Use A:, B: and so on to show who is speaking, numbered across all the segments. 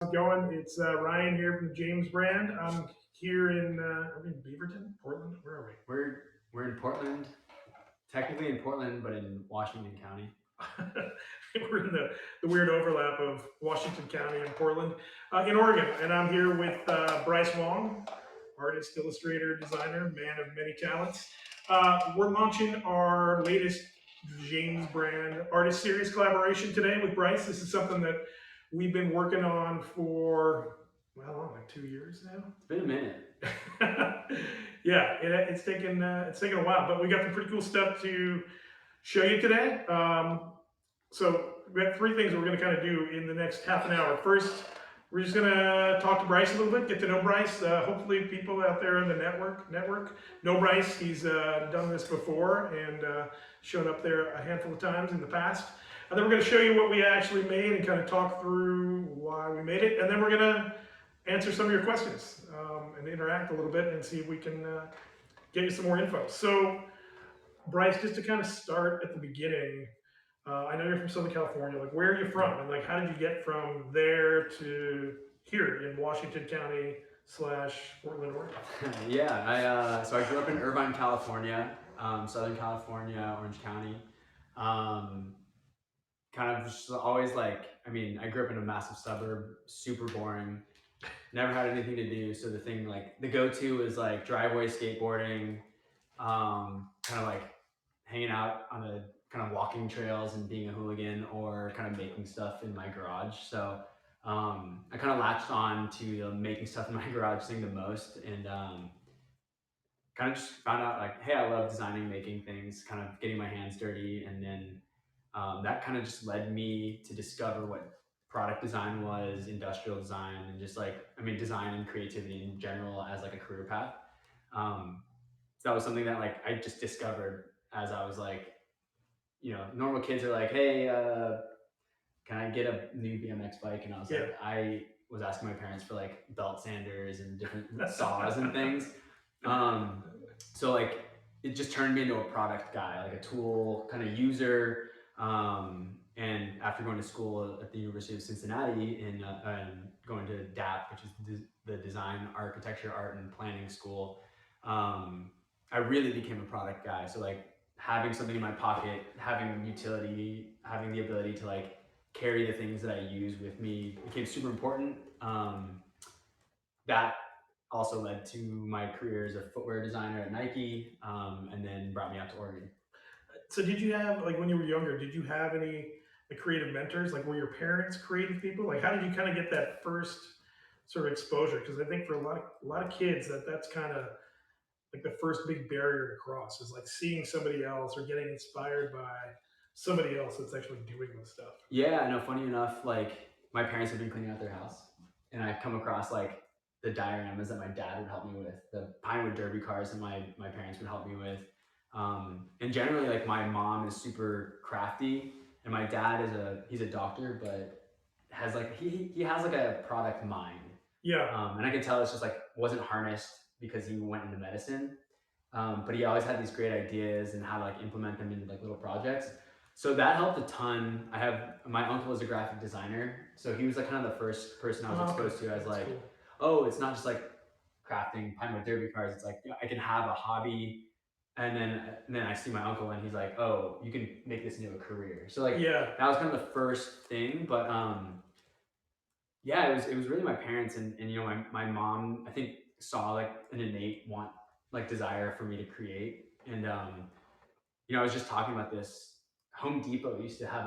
A: Going. It's Ryan here from the James brand. I'm here are we in Beaverton, Portland. Where are
B: We're in Portland, technically in Portland, but in Washington County.
A: we? We're in the weird overlap of Washington County and Portland, in Oregon. And I'm here with Bryce Wong, artist, illustrator, designer, man of many talents. We're launching our latest James brand artist series collaboration today with Bryce. This is something that we've been working on for like 2 years now.
B: It's been a minute.
A: Yeah, it's taken a while, but we got some pretty cool stuff to show you today. So we have three things we're going to kind of do in the next half an hour. First, we're just going to talk to Bryce a little bit, get to know Bryce. Hopefully, people out there in the network know Bryce. He's done this before and shown up there a handful of times in the past. And then we're going to show you what we actually made and kind of talk through why we made it. And then we're going to answer some of your questions and interact a little bit and see if we can get you some more info. So, Bryce, just to kind of start at the beginning, I know you're from Southern California. Like, where are you from? And like, how did you get from there to here in Washington County / Portland, Oregon?
B: Yeah, I grew up in Irvine, California, Southern California, Orange County. Um, Kind of just always I grew up in a massive suburb, super boring. Never had anything to do. So the go-to was like driveway skateboarding, kind of like hanging out on the kind of walking trails and being a hooligan, or kind of making stuff in my garage. So I kind of latched on to the making stuff in my garage thing the most, and kind of just found out like, hey, I love designing, making things, kind of getting my hands dirty, and then that kind of just led me to discover what product design was, industrial design, and design and creativity in general as like a career path. So that was something that like I just discovered as I was like, normal kids are like, hey, can I get a new BMX bike? And I was
A: Yeah.
B: like, I was asking my parents for like belt sanders and different saws and things. So like it just turned me into a product guy, like a tool kind of user. And after going to school at the University of Cincinnati and going to DAP, which is the Design, Architecture, Art, and Planning School, I really became a product guy. So like having something in my pocket, having utility, having the ability to like carry the things that I use with me became super important. That also led to my career as a footwear designer at Nike, and then brought me out to Oregon.
A: So, did you have like when you were younger? Did you have any like creative mentors? Like, were your parents creative people? Like, how did you kind of get that first sort of exposure? Because I think for a lot of kids that's kind of like the first big barrier to cross is like seeing somebody else or getting inspired by somebody else that's actually doing this stuff.
B: Yeah, no, funny enough, like my parents have been cleaning out their house, and I've come across like the dioramas that my dad would help me with, the Pinewood Derby cars that my parents would help me with. And generally, like my mom is super crafty, and my dad he's a doctor, but has like he has like a product mind.
A: Yeah.
B: And I can tell it's just like wasn't harnessed because he went into medicine. But he always had these great ideas and how to like implement them into like little projects. So that helped a ton. I have my uncle is a graphic designer, so he was like kind of the first person I was exposed to as like,
A: cool.
B: Oh, it's not just like crafting Pinewood Derby cars. It's like I can have a hobby, and then I see my uncle and he's like, oh, you can make this into a career. So like
A: Yeah.
B: that was kind of the first thing, but yeah, it was really my parents and my mom I think saw like an innate desire for me to create, and I was just talking about this. Home Depot used to have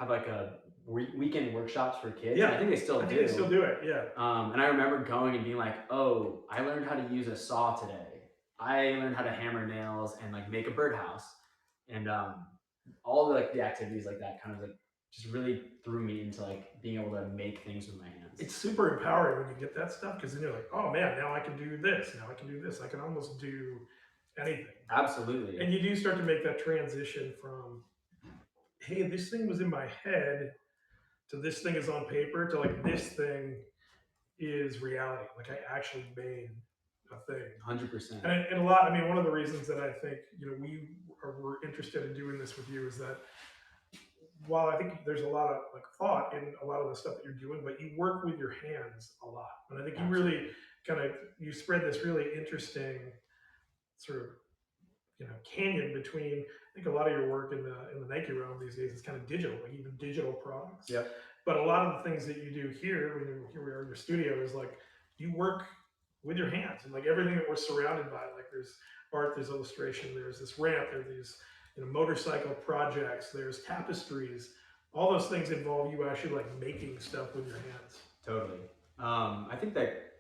B: like a weekend workshops for kids.
A: Yeah,
B: and I think they still do.
A: They still do it. Yeah.
B: And I remember going and being like, oh, I learned how to use a saw today. I learned how to hammer nails and like make a birdhouse, and all the activities like that kind of like just really threw me into like being able to make things with my hands.
A: It's super empowering when you get that stuff because then you're like, oh man, now I can do this. Now I can do this. I can almost do anything.
B: Absolutely.
A: And you do start to make that transition from, hey, this thing was in my head to this thing is on paper to like this thing is reality. Like I actually made a thing.
B: 100%.
A: And a lot, I mean, one of the reasons that I think, we're interested in doing this with you is that while I think there's a lot of like thought in a lot of the stuff that you're doing, but you work with your hands a lot. And I think you really
B: Absolutely.
A: kind of you spread this really interesting sort of canyon between. I think a lot of your work in the Nike realm these days is kind of digital, like even digital products.
B: Yep.
A: But a lot of the things that you do here, when you here we are in your studio, is like you work with your hands and like everything that we're surrounded by. Like there's art, there's illustration, there's this ramp, there's these motorcycle projects, there's tapestries. All those things involve you actually like making stuff with your hands.
B: Totally. I think that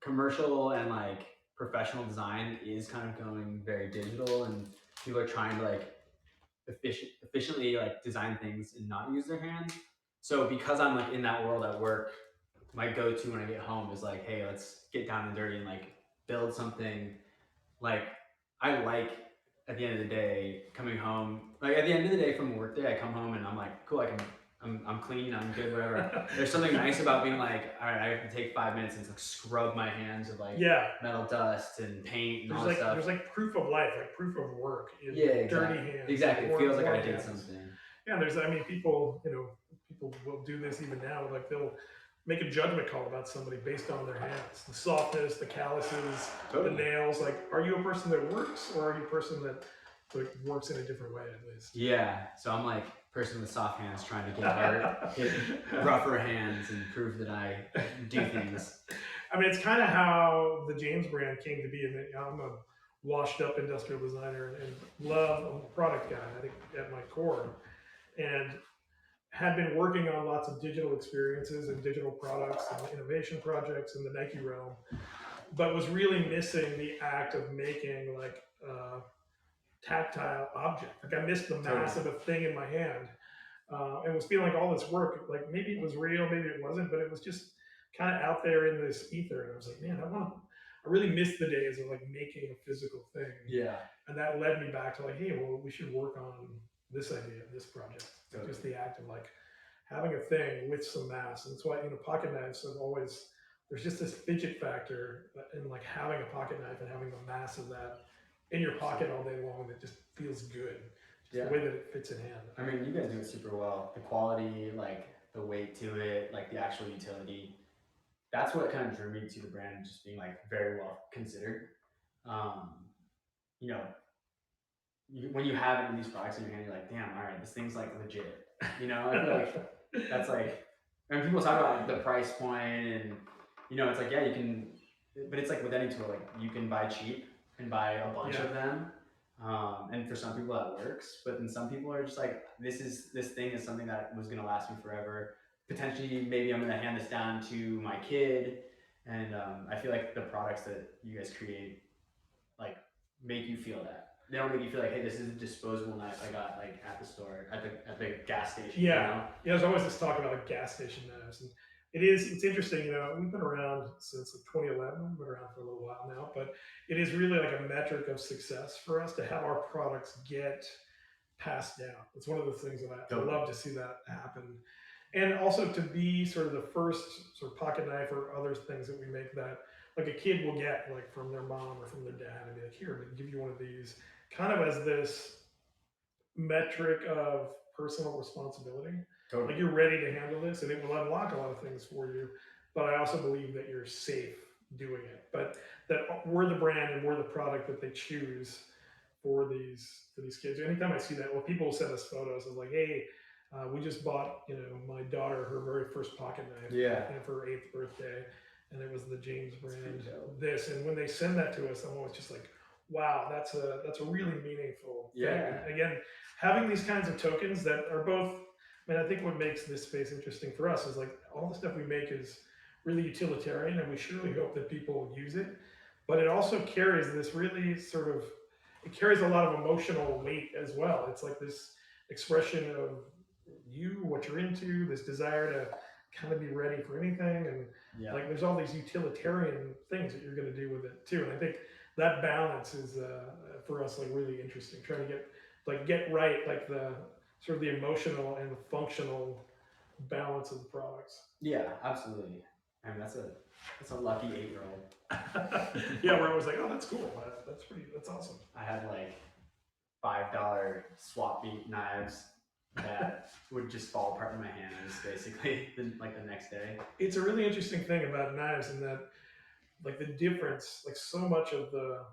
B: commercial and like professional design is kind of going very digital, and people are trying to like efficiently like design things and not use their hands. So because I'm like in that world at work, my go-to when I get home is like, hey, let's get down and dirty and like build something. Like I like at the end of the day coming home. Like at the end of the day from a work day, I come home and I'm like, cool, I'm clean, I'm good, whatever. There's something nice about being like, all right, I have to take 5 minutes and like scrub my hands of like
A: Yeah,
B: metal dust and paint and
A: there's
B: all
A: like
B: that stuff.
A: there's like proof of life, like proof of work in
B: Yeah,
A: dirty
B: exactly.
A: hands.
B: Exactly. It feels like I
A: warm
B: did
A: hands.
B: something.
A: Yeah, people, people will do this even now. Like they'll make a judgment call about somebody based on their hands, the softness, the calluses,
B: Totally.
A: the nails. Like, are you a person that works, or are you a person that like works in a different way at least?
B: Yeah. So I'm like person with soft hands trying to get rougher hands and prove that I do things.
A: I mean, it's kind of how the James brand came to be. And I'm a washed up industrial designer and love, I'm a product guy, I think, at my core. And had been working on lots of digital experiences and digital products and innovation projects in the Nike realm, but was really missing the act of making like a tactile object. Like I missed the mass of a thing in my hand, and was feeling like all this work, like maybe it was real, maybe it wasn't, but it was just kind of out there in this ether. And I was like, man, I really miss the days of like making a physical thing.
B: Yeah.
A: And that led me back to like, hey, well, we should work on this idea, this project. Totally. Just the act of like having a thing with some mass. And that's why, pocket knives have always, there's just this fidget factor in like having a pocket knife and having the mass of that in your pocket all day long that just feels good. Just the way that it fits in hand.
B: I mean, you guys do it super well. The quality, like the weight to it, like the actual utility. That's what kind of drew me to the brand, just being like very well considered. You know, when you have it in these products in your hand, you're like, damn, all right, this thing's like legit. I feel like that's like, when people talk about like, the price point and, it's like, yeah, you can, but it's like with any tool, like you can buy cheap and buy a bunch of them. And for some people that works, but then some people are just like, this thing is something that was going to last me forever. Potentially, maybe I'm going to hand this down to my kid. And I feel like the products that you guys create, like, make you feel that. They don't make you feel like, hey, this is a disposable knife I got like at the store, at the gas station.
A: Yeah, there's always this talk about like gas station knives, and it's interesting. We've been around since like 2011. We've been around for a little while now, but it is really like a metric of success for us to have our products get passed down. It's one of the things that I love to see that happen, and also to be sort of the first sort of pocket knife or other things that we make that like a kid will get like from their mom or from their dad and be like, here, I'm gonna give you one of these, kind of as this metric of personal responsibility. Totally. Like you're ready to handle this, and it will unlock a lot of things for you. But I also believe that you're safe doing it. But that we're the brand and we're the product that they choose for these kids. Anytime I see that, well, people will send us photos of like, hey, we just bought my daughter her very first pocket knife for her 8th birthday, and it was the James brand. This, and when they send that to us, I'm always just like, wow, that's a really meaningful thing. And again, having these kinds of tokens that are both, I think what makes this space interesting for us is like all the stuff we make is really utilitarian, and we surely hope that people use it, but it also carries this really it carries a lot of emotional weight as well. It's like this expression of you, what you're into, this desire to kind of be ready for anything, and like there's all these utilitarian things that you're going to do with it too. And I think that balance is for us like really interesting, trying to get right like the sort of the emotional and the functional balance of the products.
B: Yeah, absolutely. I mean, that's a lucky 8-year-old.
A: Yeah, where I was like, oh, that's cool. That's awesome.
B: I had like $5 swap meet knives that would just fall apart in my hands basically like the next day.
A: It's a really interesting thing about knives in that, like the difference, like so much of the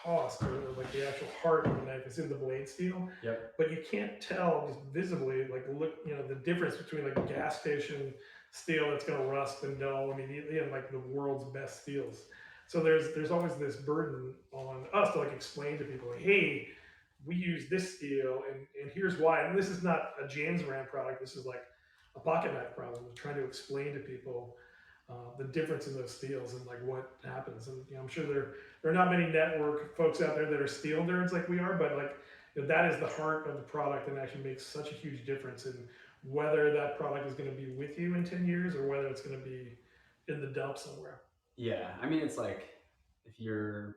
A: cost or like the actual heart of the knife is in the blade steel.
B: Yep.
A: But you can't tell just visibly, like look, the difference between like a gas station steel that's going to rust and dull immediately and like the world's best steels. So there's always this burden on us to like explain to people, like, hey, we use this steel and here's why. And this is not a James brand product. This is like a pocket knife problem. We're trying to explain to people the difference in those steels and like what happens. And I'm sure there are not many network folks out there that are steel nerds like we are, but like that is the heart of the product and actually makes such a huge difference in whether that product is going to be with you in 10 years or whether it's going to be in the dump somewhere.
B: Yeah, I mean, it's like if you're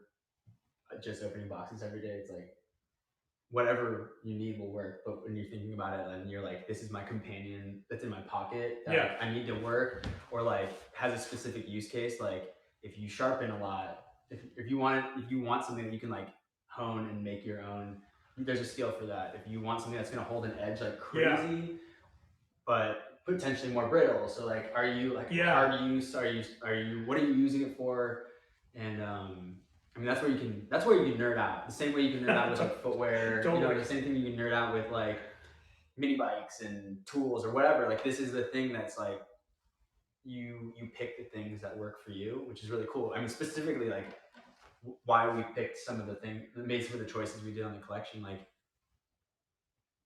B: just opening boxes every day, it's like whatever you need will work. But when you're thinking about it and you're like, this is my companion that's in my pocket that like, I need to work, or like has a specific use case, like if you sharpen a lot, if you want something that you can like hone and make your own, there's a steel for that. If you want something that's going to hold an edge like crazy, but potentially more brittle, so like are you like hard use, are you what are you using it for? And I mean, that's where you can nerd out. The same way you can nerd out with like footwear, the same thing you can nerd out with like mini bikes and tools or whatever. Like this is the thing that's like you pick the things that work for you, which is really cool. I mean, specifically like why we picked some of the things, made some of the choices we did on the collection, like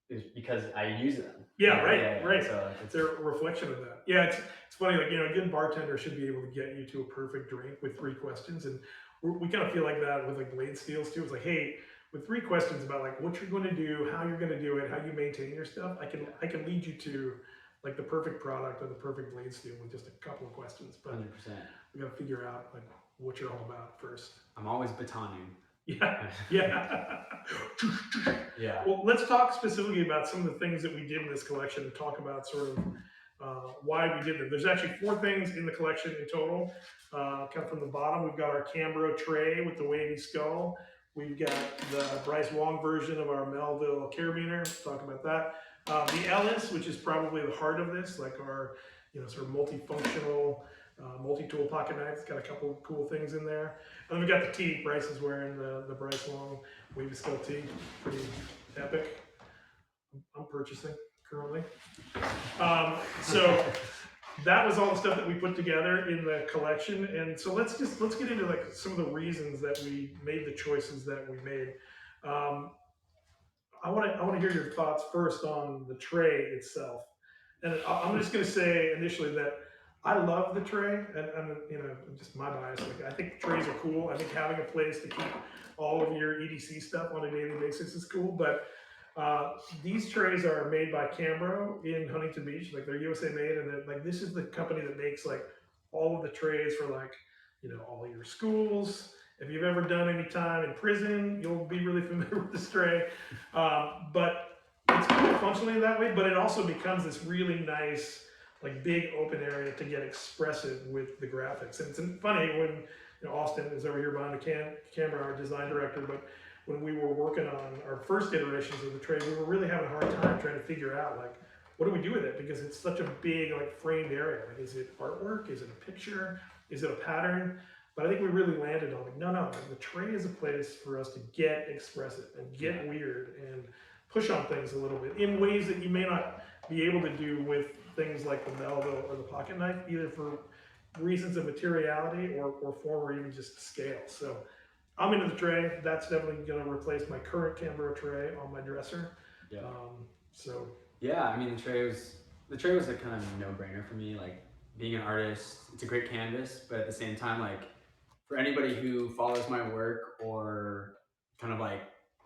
B: is because I use them.
A: Right.
B: So
A: it's a reflection of that. Yeah, it's funny. Like a good bartender should be able to get you to a perfect drink with 3 questions, and we kind of feel like that with like blade steels too. It's like, hey, with 3 questions about like what you're going to do, how you're going to do it, how you maintain your stuff, I can lead you to like the perfect product or the perfect blade steel with just a couple of questions. But
B: 100%.
A: We got to figure out like what you're all about first.
B: I'm always batoning.
A: Yeah.
B: Yeah.
A: Well, let's talk specifically about some of the things that we did in this collection and talk about sort of why we did them. There's actually 4 things in the collection in total. Kind of from the bottom, we've got our Cambro tray with the wavy skull. We've got the Bryce Wong version of our Melville carabiner. Let's talk about that. The Ellis, which is probably the heart of this, like our sort of multifunctional multi-tool pocket knife. It's got a couple of cool things in there. And then we got the tee. Bryce is wearing the Bryce Wong wavy skull tee. Pretty epic. I'm purchasing currently. So that was all the stuff that we put together in the collection. And so let's get into like some of the reasons that we made the choices that we made. I want to hear your thoughts first on the tray itself. And I'm just going to say initially that I love the tray, and just my bias. Like I think trays are cool. I think having a place to keep all of your EDC stuff on a daily basis is cool. But these trays are made by Cambro in Huntington Beach. Like they're USA made, and like this is the company that makes like all of the trays for like all your schools. If you've ever done any time in prison, you'll be really familiar with this tray. But it's kind of functionally that way. But it also becomes this really nice, like big open area to get expressive with the graphics. And it's funny when Austin is over here behind the camera, our design director, but when we were working on our first iterations of the tray, we were really having a hard time trying to figure out like, what do we do with it? Because it's such a big like framed area. Like, is it artwork? Is it a picture? Is it a pattern? But I think we really landed on like, no, like, the tray is a place for us to get expressive and get weird and push on things a little bit in ways that you may not be able to do with things like the Melville or the pocket knife, either for reasons of materiality or form or even just scale. So I'm into the tray. That's definitely going to replace my current Cambro tray on my dresser.
B: Yeah.
A: Yeah,
B: I mean the tray was a kind of no-brainer for me. Like being an artist, it's a great canvas, but at the same time, like for anybody who follows my work or kind of like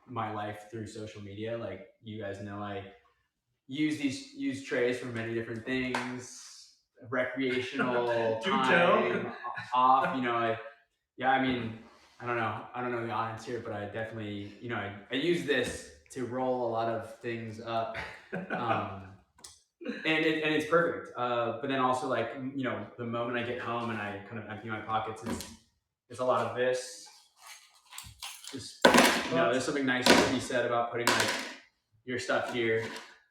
B: my life through social media, like you guys know, I use trays for many different things, recreational time off. I mean, I don't know the audience here, but I definitely, I use this to roll a lot of things up, and it's perfect. But then also like, the moment I get home and I kind of empty my pockets, it's a lot of this. Just, there's something nice to be said about putting like your stuff here.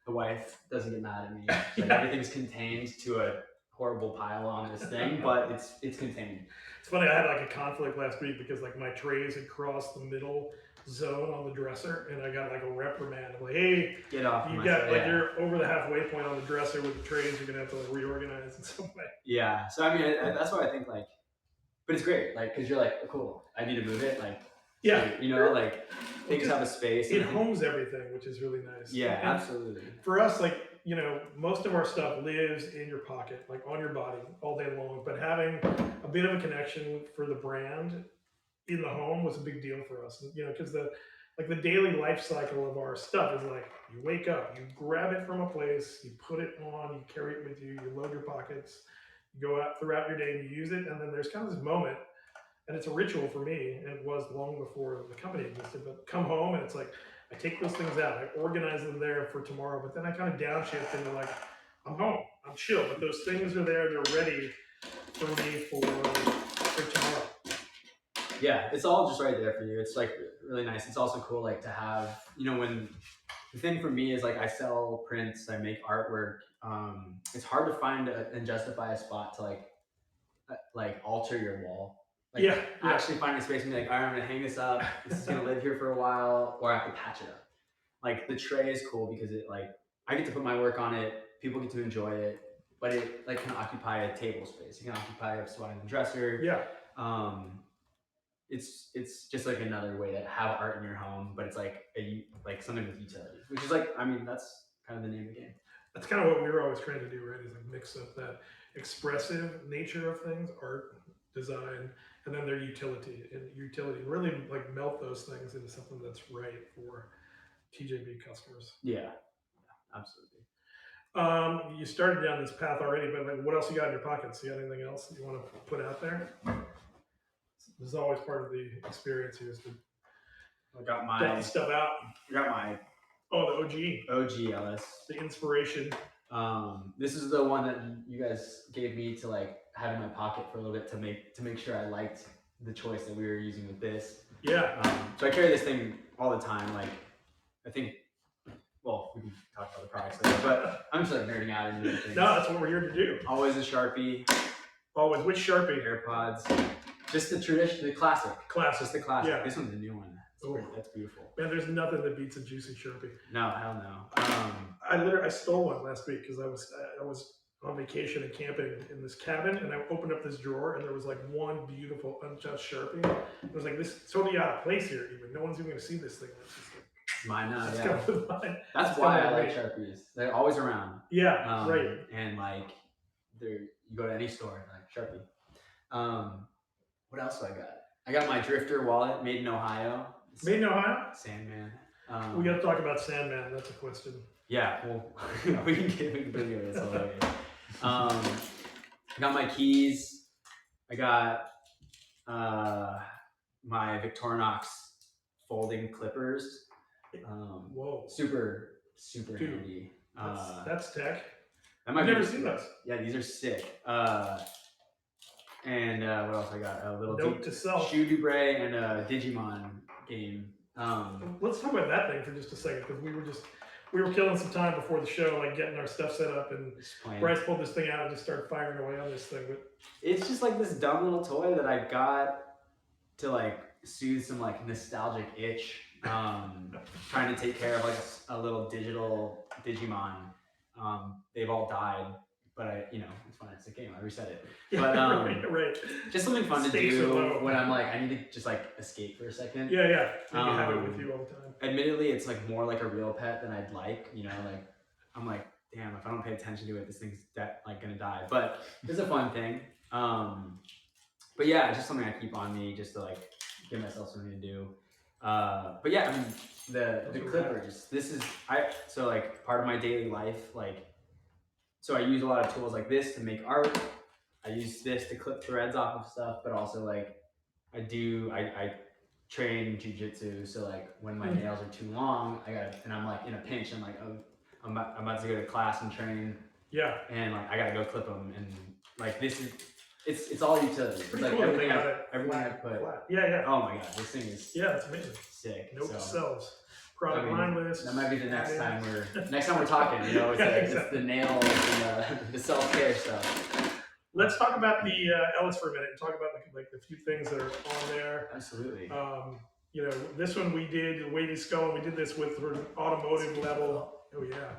B: the wife doesn't get mad at me. Like
A: Yeah.
B: everything's contained to a horrible pile on this thing, but it's contained.
A: It's funny, I had like a conflict last week because like my trays had crossed the middle zone on the dresser, and I got like a reprimand. I'm like, hey,
B: get off.
A: You got like you're over the halfway point on the dresser with the trays. You're gonna have to like reorganize in some way.
B: Yeah. So I mean, that's why I think like, but it's great, like, because you're like, oh, cool, I need to move it, like,
A: yeah,
B: so, you know, like things have a space.
A: It homes everything, which is really nice.
B: Yeah,
A: and
B: absolutely.
A: For us, like, you know, most of our stuff lives in your pocket, like on your body all day long. But having a bit of a connection for the brand in the home was a big deal for us. You know, because the daily life cycle of our stuff is like you wake up, you grab it from a place, you put it on, you carry it with you, you load your pockets, you go out throughout your day and you use it, and then there's kind of this moment, and it's a ritual for me, and it was long before the company existed. But come home and it's like I take those things out, I organize them there for tomorrow, but then I kind of downshift into like I'm home, I'm chill, but those things are there, they're ready for me for tomorrow.
B: Yeah, it's all just right there for you. It's like really nice. It's also cool, like to have, you know, when the thing for me is like I sell prints, I make artwork. It's hard to find and justify a spot to like alter your wall. Like actually find a space and be like, all right, I'm gonna hang this up. This is gonna live here for a while, or I have to patch it up. Like the tray is cool because it like I get to put my work on it. People get to enjoy it, but it like can occupy a table space. It can occupy a spot in the dresser.
A: Yeah.
B: It's just like another way to have art in your home, but it's like something with utility, which is like, I mean, that's kind of the name of the game.
A: That's kind of what we were always trying to do, right? Is like mix up that expressive nature of things, art, design, and then their utility. Really like melt those things into something that's right for TJB customers.
B: Yeah, absolutely.
A: You started down this path already, but like, what else you got in your pockets? You got anything else that you want to put out there? This is always part of the experience here, is to
B: get
A: the stuff out.
B: I got my
A: the
B: OG Ellis,
A: the inspiration.
B: This is the one that you guys gave me to like have in my pocket for a little bit to make sure I liked the choice that we were using with this.
A: Yeah.
B: So I carry this thing all the time. Like I think, well, we can talk about the products later, but I'm just like nerding out into the things.
A: No, that's what we're here to do.
B: Always a Sharpie.
A: Always. Which Sharpie?
B: AirPods. Just the tradition, the classic.
A: Classic.
B: Just the classic.
A: Yeah.
B: This one's a new one. That's beautiful.
A: Man, there's nothing that beats a juicy Sharpie.
B: No, hell no.
A: I stole one last week because I was on vacation and camping in this cabin, and I opened up this drawer and there was like one beautiful untouched Sharpie. It was like, this is totally out of place here. Even no one's even going to see this thing.
B: Mine now,
A: yeah.
B: That's why I like Sharpies. They're always around.
A: Yeah, right.
B: And like, you go to any store, like Sharpie. What else do I got? I got my Drifter wallet, made in Ohio.
A: Made in Ohio?
B: Sandman.
A: We got to talk about Sandman. That's a question.
B: Yeah, well, we can bring it this way. I got my keys. I got my Victorinox folding clippers.
A: Whoa.
B: Super handy.
A: That's tech.
B: I've never seen those. Yeah, these are sick. And what else I got? A little
A: note to self.
B: Shoe Dubre and a Digimon game.
A: Let's talk about that thing for just a second, because we were killing some time before the show, like getting our stuff set up, and Bryce pulled this thing out and just started firing away on this thing. But
B: it's just like this dumb little toy that I got to like soothe some like nostalgic itch. Trying to take care of like a little digital Digimon. They've all died, but it's fine. It's a game. I reset it. But
A: right.
B: Just something fun to do when I'm like, I need to just like escape for a second.
A: Yeah. You have it with you all the time.
B: Admittedly, it's like more like a real pet than I'd like. Like I'm like, damn, if I don't pay attention to it, this thing's like gonna die. But it's a fun thing. But yeah, it's just something I keep on me just to like give myself something to do. But yeah, I mean the clippers. So like part of my daily life, like, so I use a lot of tools like this to make art. I use this to clip threads off of stuff, but also like I train jujitsu. So like when my nails are too long, and I'm like in a pinch. I'm like, oh, I'm about to go to class and train.
A: Yeah.
B: And like I gotta go clip them, and like this is. It's all utility. It's like
A: cool
B: everything I put.
A: Yeah.
B: Oh my god, this thing is
A: it's amazing.
B: sick.
A: Note to selves. product line list.
B: That might be the next time
A: add-ins.
B: we're talking. You know, it's,
A: Yeah,
B: it's
A: exactly.
B: the nails and the self-care stuff.
A: Let's talk about the Ellis for a minute and talk about like the few things that are on there.
B: Absolutely.
A: You know, this one we did the wavy skull. We did this with sort of automotive level. Oh yeah,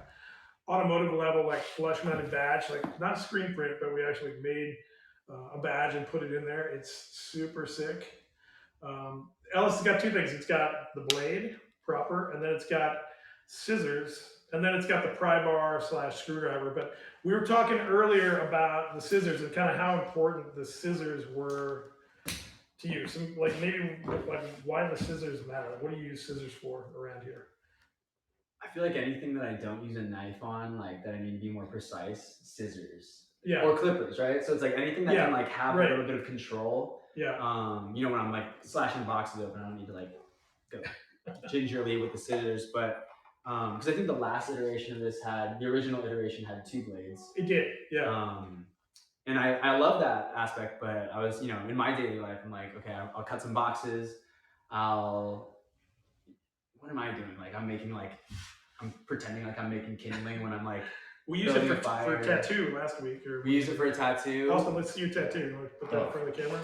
A: automotive level like flush mounted badge, like not screen print, but we actually made a badge and put it in there. It's super sick. Ellis has got two things. It's got the blade proper, and then it's got scissors, and then it's got the pry bar / screwdriver. But we were talking earlier about the scissors and kind of how important the scissors were to you. So like maybe like why the scissors matter. What do you use scissors for around here?
B: I feel like anything that I don't use a knife on, like that I need to be more precise, scissors.
A: Yeah.
B: Or clippers, right? So it's like anything that can like have a little bit of control.
A: Yeah.
B: You know, when I'm like slashing boxes open, I don't need to like go gingerly with the scissors, but because I think the last iteration of this the original iteration had 2 blades.
A: It did, yeah.
B: And I love that aspect, but I was, you know, in my daily life, I'm like, okay, I'll cut some boxes. What am I doing? Like I'm pretending like I'm making kindling when I'm like.
A: We used it for a tattoo last week.
B: We used it for a tattoo.
A: Also, let's see your tattoo. You want to put that in front of the camera?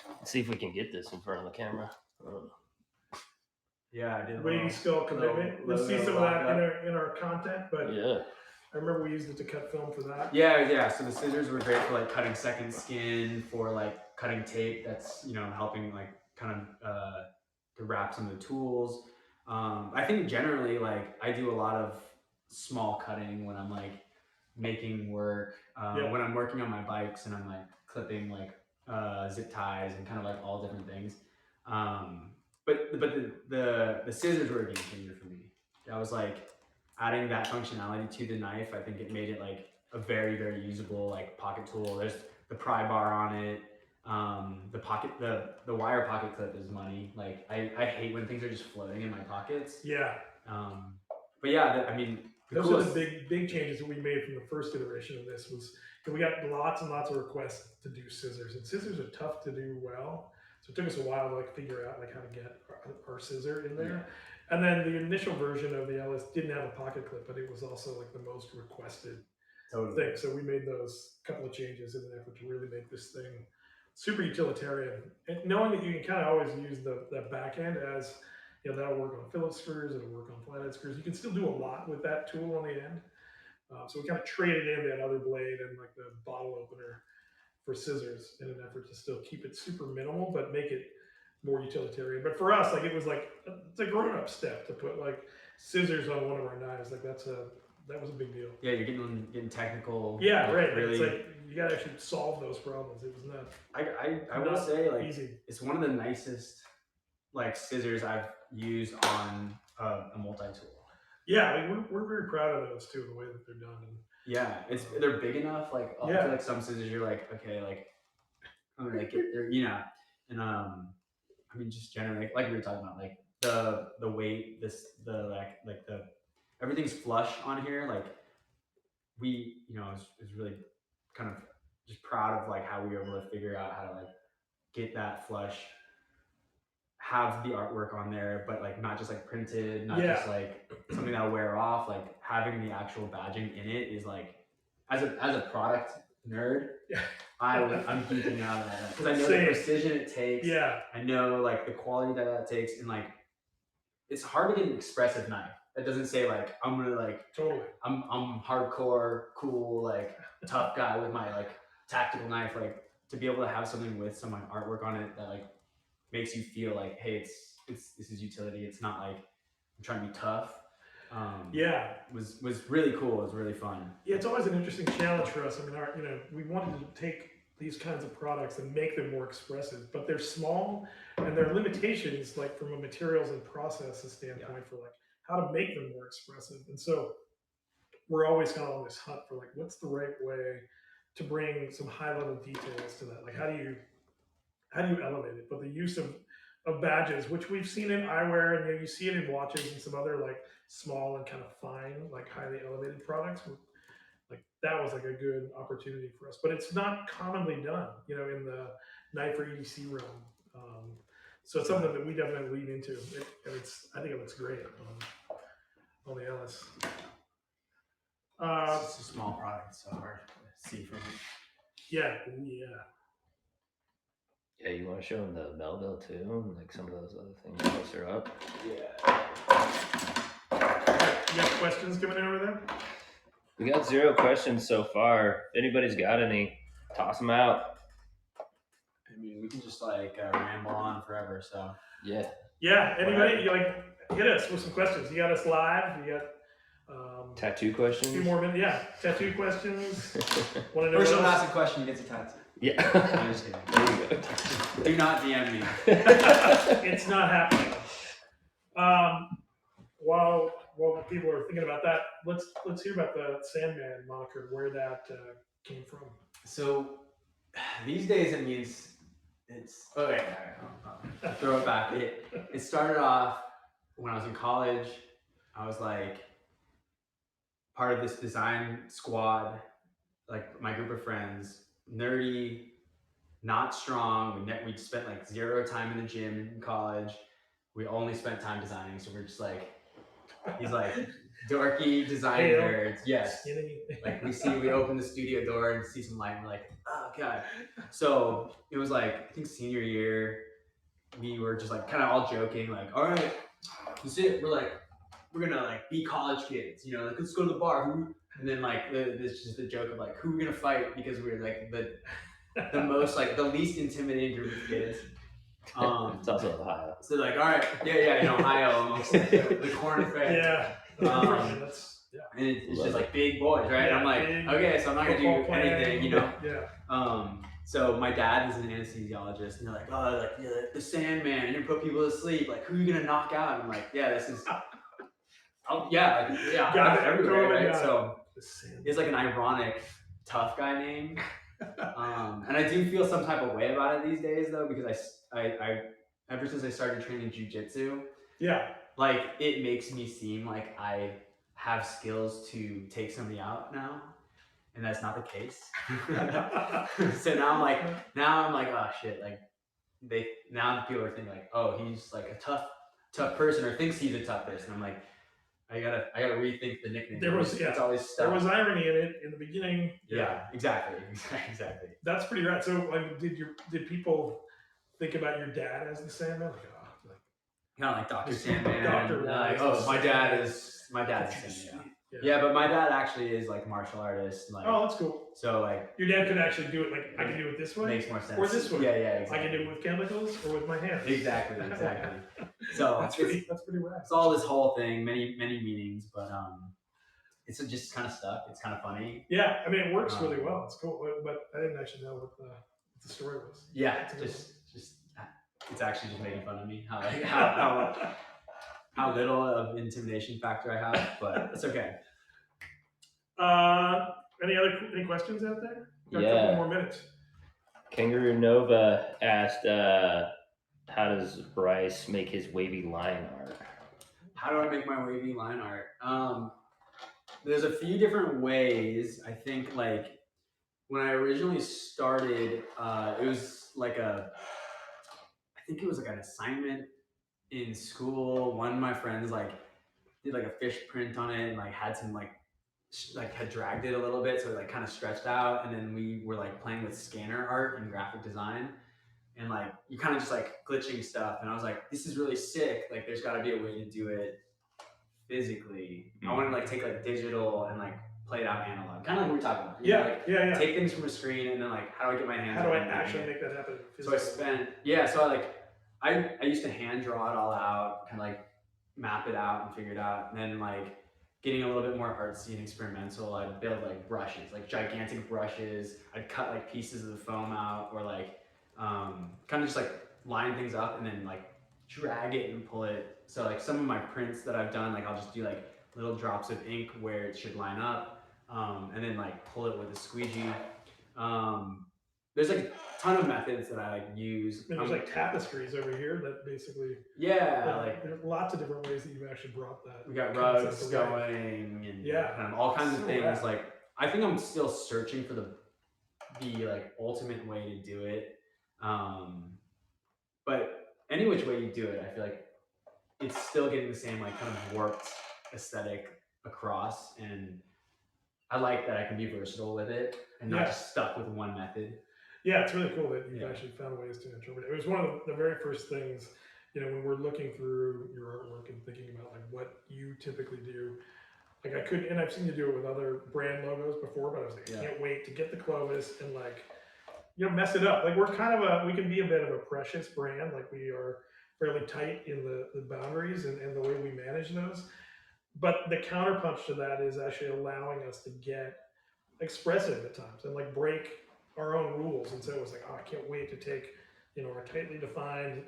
C: Let's see if we can get this in front of the camera.
B: Yeah, I did.
A: Wavy skull commitment. You'll see some of that in our content, but
C: yeah.
A: I remember we used it to cut film for that.
B: Yeah. So the scissors were great for like cutting second skin, for like cutting tape. That's, you know, helping like kind of to wrap some of the tools. I think generally like I do a lot of small cutting when I'm like making work, when I'm working on my bikes and I'm like clipping like zip ties and kind of like all different things. But the scissors were a game changer for me. I was like adding that functionality to the knife. I think it made it like a very, very usable like pocket tool. There's the pry bar on it. The wire pocket clip is money. Like I hate when things are just floating in my pockets.
A: Yeah.
B: But yeah, I mean,
A: those are the big changes that we made from the first iteration of this. Was we got lots and lots of requests to do scissors, and scissors are tough to do well. So it took us a while to like figure out like how to get our scissor in there. Yeah. And then the initial version of the Ellis didn't have a pocket clip, but it was also like the most requested thing. So we made those couple of changes in an effort to really make this thing super utilitarian. And knowing that you can kind of always use the back end as, you know, that'll work on Phillips screws, it'll work on flathead screws. You can still do a lot with that tool on the end. So we kind of traded in that other blade and like the bottle opener for scissors in an effort to still keep it super minimal, but make it more utilitarian. But for us, like it's a grown-up step to put like scissors on one of our knives. Like that was a big deal.
B: Yeah, you're getting technical.
A: Yeah,
B: like,
A: right.
B: Really,
A: it's like you gotta actually solve those problems. It was not.
B: I will say like
A: easy.
B: It's one of the nicest like scissors I've used on a multi-tool.
A: Yeah, I mean, we're very proud of those too, the way that they're done. And,
B: yeah, they're big enough. Like I feel like some scissors you're like, okay, like I'm gonna get there, you know. And I mean, just generally like we were talking about, like the weight, the everything's flush on here. Like we, you know, is really kind of just proud of like how we were able to figure out how to like get that flush, have the artwork on there, but like not just like printed, not just like something that'll wear off. Like having the actual badging in it is like, as a product nerd, I'm geeking out of that because I know the precision it takes.
A: Yeah,
B: I know like the quality that takes, and like it's hard to get an expressive knife that doesn't say like I'm gonna like I'm hardcore cool like tough guy with my like tactical knife. Like to be able to have something with some like artwork on it that like makes you feel like, hey, this is utility. It's not like I'm trying to be tough. Was really cool. It was really fun.
A: Yeah, it's always an interesting challenge for us. I mean, we wanted to take these kinds of products and make them more expressive, but they're small and there are limitations, like from a materials and processes standpoint, for like how to make them more expressive. And so we're always kind of on this hunt for like, what's the right way to bring some high level details to that? Like, how do you elevate it? But the use of badges, which we've seen in eyewear, and you see it in watches and some other like small and kind of fine, like highly elevated products. Like that was like a good opportunity for us, but it's not commonly done, in the knife or EDC realm. So it's something that we definitely lean into. I think it looks great on the Ellis.
B: It's just a small product, so hard to see from it.
A: Yeah.
C: Yeah, you want to show them the bell too, and like some of those other things closer up.
B: Yeah.
A: You got questions coming in over there?
C: We got 0 questions so far. If anybody's got any, toss them out.
B: I mean, we can just like ramble on forever. So
C: Yeah.
A: Yeah. Anybody? You hit us with some questions. You got us live. You got
C: Tattoo
A: a
C: questions.
A: few more minutes. Yeah. Tattoo questions. Want to know?
B: First one ask a question, you get a tattoo.
C: Yeah.
B: I'm just kidding.
C: There you go.
B: Do not DM me.
A: It's not happening. While people are thinking about that, let's hear about the Sandman moniker, where that came from.
B: So these days it means it's okay. I'll throw it back. It started off when I was in college. I was like part of this design squad, like my group of friends, nerdy, not strong. We spent like 0 time in the gym in college. We only spent time designing, so we're just like these like dorky design nerds. Yes.
A: Skinny.
B: Like we open the studio door and see some light and we're like, oh god. So it was like I think senior year, we were just like kind of all joking, like, all right, that's it. We're gonna like be college kids, you know, like let's go to the bar. And then like this just the joke of like who we're gonna fight because we're like the most like the least intimidating group of kids.
C: It's also Ohio.
B: So like, all right, yeah, in Ohio, almost like the corn fed.
A: Yeah.
B: And it's just like big boys, right?
A: Yeah,
B: I'm like, okay, so I'm not gonna do anything, you know.
A: Yeah.
B: So my dad is an anesthesiologist, and they're like, oh, like yeah, the Sandman, you're gonna put people to sleep. Like, who are you gonna knock out? And I'm like, yeah, this is,
A: Got it.
B: everywhere,
A: Totally
B: right?
A: got it.
B: So
A: The Sandman.
B: it's like an ironic tough guy name. And I do feel some type of way about it these days, though, because I ever since I started training jujitsu,
A: Yeah.
B: like it makes me seem like I have skills to take somebody out now, and that's not the case. So now I'm like, oh shit, like now people are thinking like, oh, he's like a tough person, or thinks he's a tough person. I'm like, I gotta rethink the nickname. It's always stuff.
A: There was irony in it in the beginning.
B: Yeah, exactly.
A: That's pretty rad. So, like, did people think about your dad as the Sandman? Like,
B: kind of like Dr. Sandman.
A: Dr.
B: Like, oh, my dad's the Sandman. Yeah, but my dad actually is like martial artist. Like,
A: oh, that's cool.
B: So like,
A: your dad could actually do it. Like, I can do it this way.
B: Makes more sense.
A: Or this way.
B: Yeah, exactly.
A: I can do it with chemicals or with my hands.
B: Exactly. So
A: that's pretty rad.
B: It's all this whole thing, many meanings, but it's just kind of stuck. It's kind of funny.
A: Yeah, I mean, it works really well. It's cool, but I didn't actually know what the story was.
B: Yeah, just it's actually just making fun of me how little of intimidation factor I have, but it's okay.
C: Any
A: questions out there?
C: Yeah.
A: A couple more minutes.
C: Kangaroo Nova asked, how does Bryce make his wavy line art?
B: How do I make my wavy line art? There's a few different ways. I think like when I originally started, it was like an assignment in school. One of my friends like did like a fish print on it and like had some like had dragged it a little bit, so it like kind of stretched out. And then we were like playing with scanner art and graphic design, and like you kind of just like glitching stuff. And I was like, this is really sick. Like there's got to be a way to do it physically. I want to like take like digital and like play it out analog, kind of like we were talking about.
A: Yeah.
B: Take things from a screen and then like how do I get my hands?
A: How do I actually make that happen?
B: So I used to hand draw it all out, kind of like map it out and figure it out, and then like getting a little bit more artsy and experimental, I'd build like brushes, like gigantic brushes. I'd cut like pieces of the foam out, or like kind of just like line things up and then like drag it and pull it. So like some of my prints that I've done, like I'll just do like little drops of ink where it should line up, and then like pull it with a squeegee. There's like a ton of methods that I like use.
A: There's like tapestries over here that basically.
B: Yeah,
A: like there's lots of different ways that you've actually brought that.
B: We got rugs going and kind of all kinds of things. Rad. Like I think I'm still searching for the like ultimate way to do it. any which way you do it, I feel like it's still getting the same like kind of warped aesthetic across, and I like that I can be versatile with it and not just stuck with one method.
A: Yeah, it's really cool that you've actually found ways to interpret it. It was one of the very first things, when we're looking through your artwork and thinking about like what you typically do. Like I could, and I've seen you do it with other brand logos before, but I was like, I can't wait to get the Clovis and like, mess it up. Like we're kind of we can be a bit of a precious brand. Like we are fairly tight in the boundaries and the way we manage those. But the counterpunch to that is actually allowing us to get expressive at times and like break our own rules. And so it was like, I can't wait to take, our tightly defined,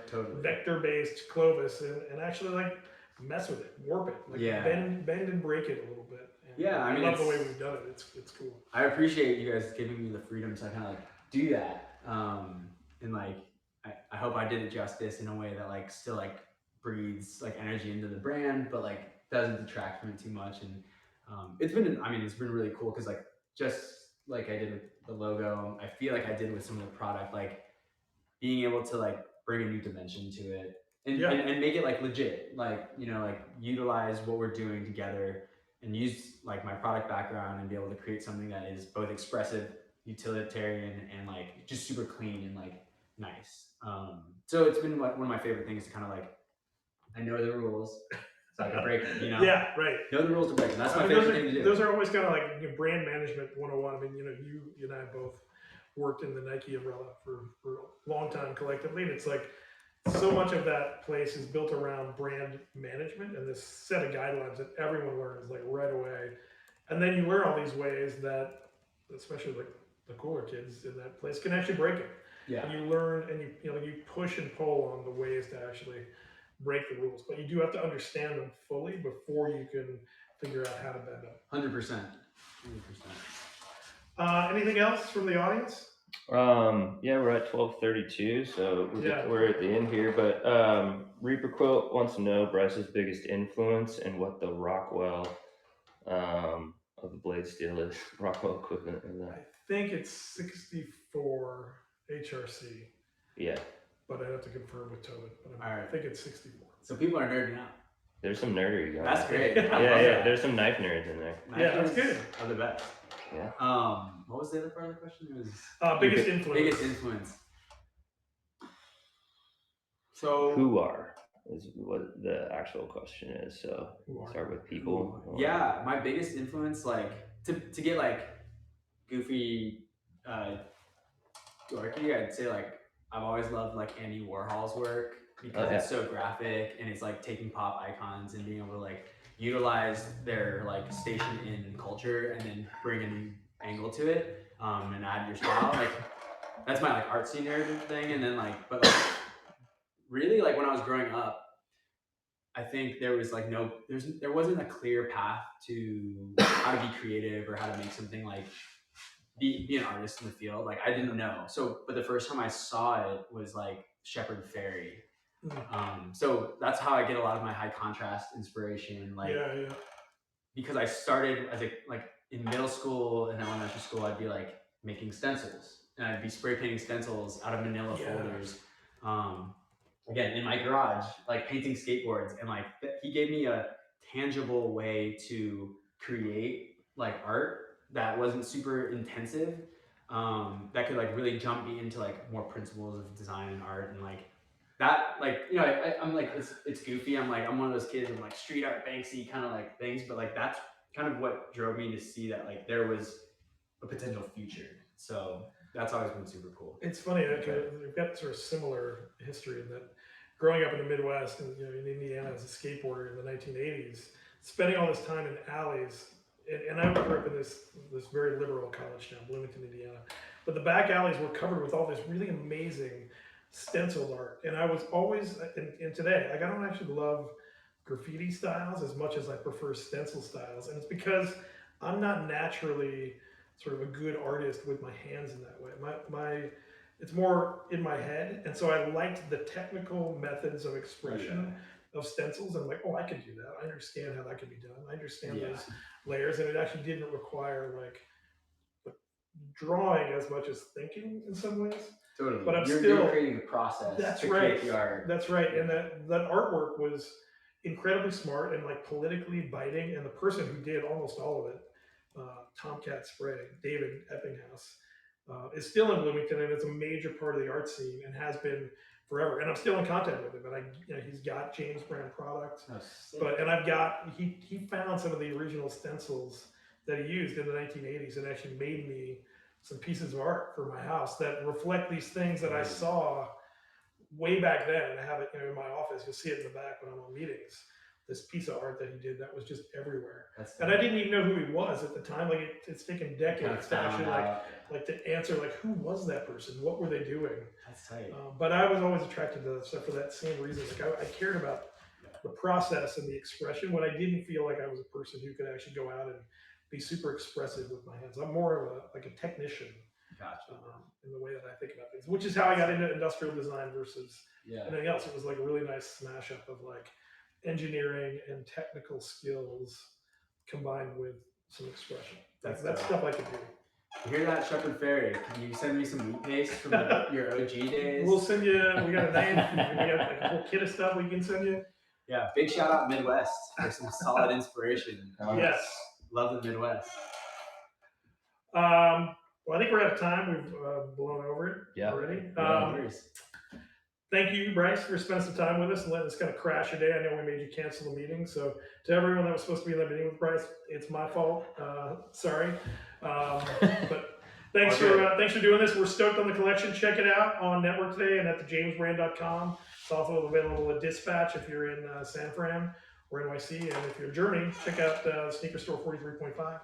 B: Totally.
A: vector-based Clovis and actually like mess with it, warp it, like bend and break it a little bit. And
B: I mean,
A: love the way we've done it. It's cool.
B: I appreciate you guys giving me the freedom to kind of like do that. And like, I hope I did it justice in a way that like still like breathes like energy into the brand, but like doesn't detract from it too much. And it's been really cool because like just like I did with the logo, I feel like I did with some of the product, like being able to like bring a new dimension to it and make it like legit, like like utilize what we're doing together and use like my product background and be able to create something that is both expressive, utilitarian, and like just super clean and like nice. So it's been one of my favorite things to kind of like, I know the rules, so I can break them,
A: Yeah, right.
B: Know the rules to break them. That's my favorite thing to do.
A: Those are always kind of like brand management 101. I mean, you and I both worked in the Nike umbrella for a long time collectively. And it's like so much of that place is built around brand management and this set of guidelines that everyone learns like right away. And then you learn all these ways that, especially like the cooler kids in that place, can actually break it.
B: Yeah.
A: And you learn and you push and pull on the ways to actually break the rules, but you do have to understand them fully before you can figure out how to bend them.
B: 100%.
A: Anything else from the audience?
C: Yeah, we're at 12:32, so we're at the end here. But Reaper Quilt wants to know Bryce's biggest influence and what the Rockwell of the blade steel is. Rockwell equipment in that.
A: I think it's 64 HRC.
C: Yeah.
A: But I'd have to confirm with Tobin. But I think it's 64.
B: So people are nerding out.
C: There's some nerdery going on.
B: That's great.
C: Yeah. There's some knife nerds in there.
A: That's good.
B: Are the best.
C: Yeah.
B: What was the other part of the question? It
A: was biggest influence.
B: Biggest influence. So
C: who are is what the actual question is. So we'll start with people.
B: Yeah, my biggest influence, like to get like goofy, dorky, I'd say like I've always loved like Andy Warhol's work because it's so graphic and it's like taking pop icons and being able to like utilize their like station in culture and then bring a new angle to it and add your style. Like that's my like artsy nerd thing. And then like, but like really like when I was growing up, I think there was like there wasn't a clear path to how to be creative or how to make something like be an artist in the field. Like I didn't know. So, but the first time I saw it was like Shepard Fairey. So that's how I get a lot of my high contrast inspiration. Like, because I started as like in middle school and elementary school, I'd be like making stencils and I'd be spray painting stencils out of manila folders. Again, in my garage, like painting skateboards, and like he gave me a tangible way to create like art that wasn't super intensive, that could like really jump me into like more principles of design and art and like that, like, you know, I'm like, it's goofy. I'm one of those kids with like street art Banksy kind of like things, but like that's kind of what drove me to see that like there was a potential future. So that's always been super cool.
A: It's funny, we've got sort of similar history in that growing up in the Midwest and in Indiana as a skateboarder in the 1980s, spending all this time in alleys, and I grew up in this very liberal college town, Bloomington, Indiana, but the back alleys were covered with all this really amazing stenciled art, and I was always, and today, like I don't actually love graffiti styles as much as I prefer stencil styles, and it's because I'm not naturally sort of a good artist with my hands in that way. It's more in my head, and so I liked the technical methods of expression of stencils. I'm like, oh, I can do that. I understand how that can be done. I understand those layers, and it actually didn't require like drawing as much as thinking in some ways.
B: Totally.
A: But I'm
B: you're
A: still
B: creating the process
A: That's
B: to
A: right.
B: create the art.
A: That's right. And that artwork was incredibly smart and like politically biting. And the person who did almost all of it, Tomcat Spray, David Eppinghaus, is still in Bloomington, and it's a major part of the art scene and has been forever. And I'm still in contact with him. And he's got James brand products. And I've got he found some of the original stencils that he used in the 1980s and actually made me some pieces of art for my house that reflect these things that I saw way back then. And I have it, in my office. You'll see it in the back when I'm on meetings. This piece of art that he did that was just everywhere. And I didn't even know who he was at the time. Like it's taken decades to actually like to answer like who was that person? What were they doing?
B: That's tight.
A: But I was always attracted to that stuff for that same reason. Like I cared about the process and the expression when I didn't feel like I was a person who could actually go out and be super expressive with my hands. I'm more of a technician.
B: Gotcha.
A: In the way that I think about things, which is how I got into industrial design versus anything else. It was like a really nice smash up of like engineering and technical skills combined with some expression. That's stuff I can do.
B: You hear that, Shepherd Ferry? Can you send me some wheat paste from your OG days?
A: We'll send you. We got a name. We got like a whole kit of stuff we can send you.
B: Yeah, big shout out Midwest for some solid inspiration.
A: Yes,
B: love the Midwest.
A: Well, I think we're out of time. We've blown over it already. Thank you, Bryce, for spending some time with us and letting us kind of crash your day. I know we made you cancel the meeting. So to everyone that was supposed to be in that meeting with Bryce, it's my fault. Sorry. But thanks for doing this. We're stoked on the collection. Check it out on Network today and at thejamesbrand.com. It's also available at Dispatch if you're in San Fran or NYC. And if you're in Germany, check out Sneaker Store 43.5.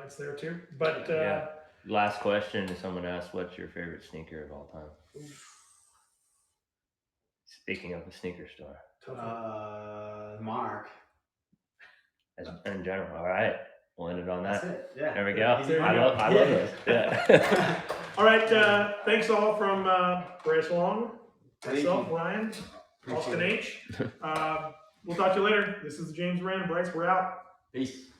A: It's there too. But
C: last question: someone asked, "What's your favorite sneaker of all time?" Speaking of the sneaker store,
B: Monarch.
C: In general, all right. We'll end it on that.
B: That's it. Yeah.
C: There we go.
A: There
C: I love this. Yeah.
A: All right. Thanks all from Bryce Wong, myself, Ryan, Austin H. We'll talk to you later. This is James Brand. Bryce, we're out.
B: Peace.